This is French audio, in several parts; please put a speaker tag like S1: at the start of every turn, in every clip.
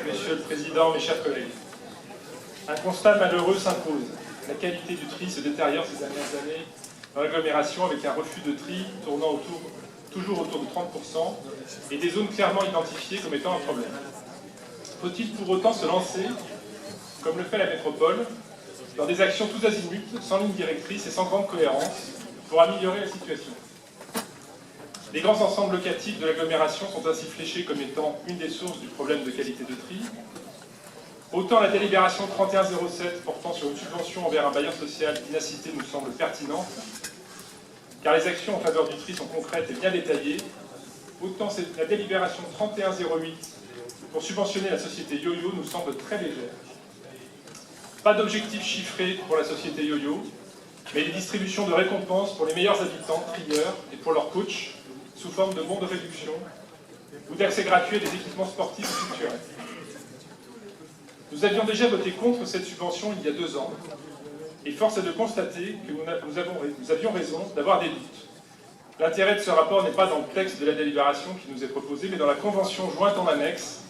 S1: Monsieur le Président, mes chers collègues, un constat malheureux s'impose. La qualité du tri se détériore ces dernières années dans l'agglomération avec un refus de tri tournant toujours autour de 30% et des zones clairement identifiées comme étant un problème. Faut-il pour autant se lancer, comme le fait la métropole, dans des actions tous azimuts, sans ligne directrice et sans grande cohérence, pour améliorer la situation? Les grands ensembles locatifs de l'agglomération sont ainsi fléchés comme étant une des sources du problème de qualité de tri. Autant la délibération 3107 portant sur une subvention envers un bailleur social d'inacité nous semble pertinente, car les actions en faveur du tri sont concrètes et bien détaillées, autant la délibération 3108 pour subventionner la société Yo-Yo nous semble très légère. Pas d'objectif chiffré pour la société Yo-Yo, mais des distributions de récompenses pour les meilleurs habitants, trieurs, et pour leurs coachs, sous forme de bons de réduction, ou d'accès gratuit à des équipements sportifs ou culturels. Nous avions déjà voté contre cette subvention il y a 2 ans, et force est de constater que nous avions raison d'avoir des doutes. L'intérêt de ce rapport n'est pas dans le texte de la délibération qui nous est proposé, mais dans la convention jointe en annexe.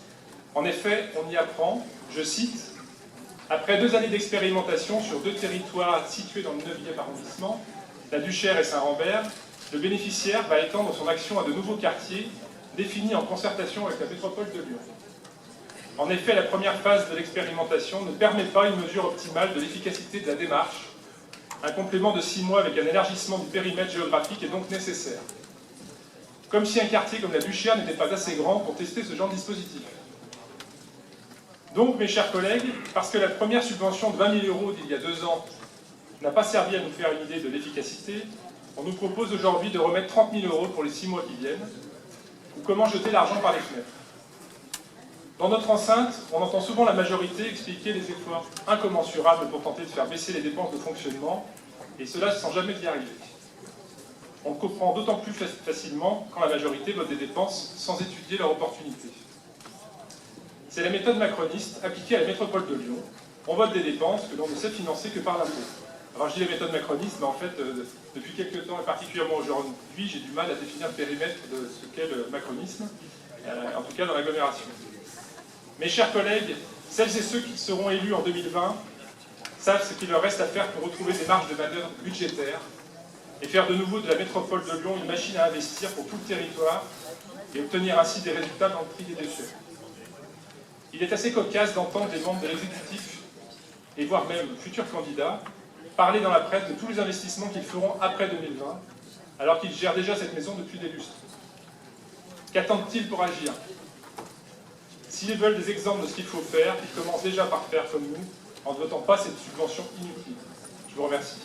S1: En effet, on y apprend, je cite, « Après 2 années d'expérimentation sur 2 territoires situés dans le 9e arrondissement, la Duchère et Saint-Rambert, le bénéficiaire va étendre son action à de nouveaux quartiers définis en concertation avec la métropole de Lyon. En effet, la première phase de l'expérimentation ne permet pas une mesure optimale de l'efficacité de la démarche. Un complément de 6 mois avec un élargissement du périmètre géographique est donc nécessaire. Comme si un quartier comme la Duchère n'était pas assez grand pour tester ce genre de dispositif. Donc, mes chers collègues, parce que la première subvention de 20 000 € d'il y a 2 ans n'a pas servi à nous faire une idée de l'efficacité, on nous propose aujourd'hui de remettre 30 000 € pour les 6 mois qui viennent, ou comment jeter l'argent par les fenêtres. Dans notre enceinte, on entend souvent la majorité expliquer les efforts incommensurables pour tenter de faire baisser les dépenses de fonctionnement, et cela sans jamais y arriver. On le comprend d'autant plus facilement quand la majorité vote des dépenses sans étudier leur opportunité. C'est la méthode macroniste appliquée à la métropole de Lyon. On vote des dépenses que l'on ne sait financer que par l'impôt. Alors je dis la méthode macroniste, mais en fait, depuis quelques temps, et particulièrement aujourd'hui, j'ai du mal à définir le périmètre de ce qu'est le macronisme, en tout cas dans l'agglomération. Mes chers collègues, celles et ceux qui seront élus en 2020 savent ce qu'il leur reste à faire pour retrouver des marges de manœuvre budgétaires et faire de nouveau de la métropole de Lyon une machine à investir pour tout le territoire et obtenir ainsi des résultats dans le tri des déchets. Il est assez cocasse d'entendre des membres de l'exécutif, et voire même futurs candidats, parler dans la presse de tous les investissements qu'ils feront après 2020, alors qu'ils gèrent déjà cette maison depuis des lustres. Qu'attendent-ils pour agir? S'ils veulent des exemples de ce qu'il faut faire, ils commencent déjà par faire comme nous, en ne votant pas cette subvention inutile. Je vous remercie.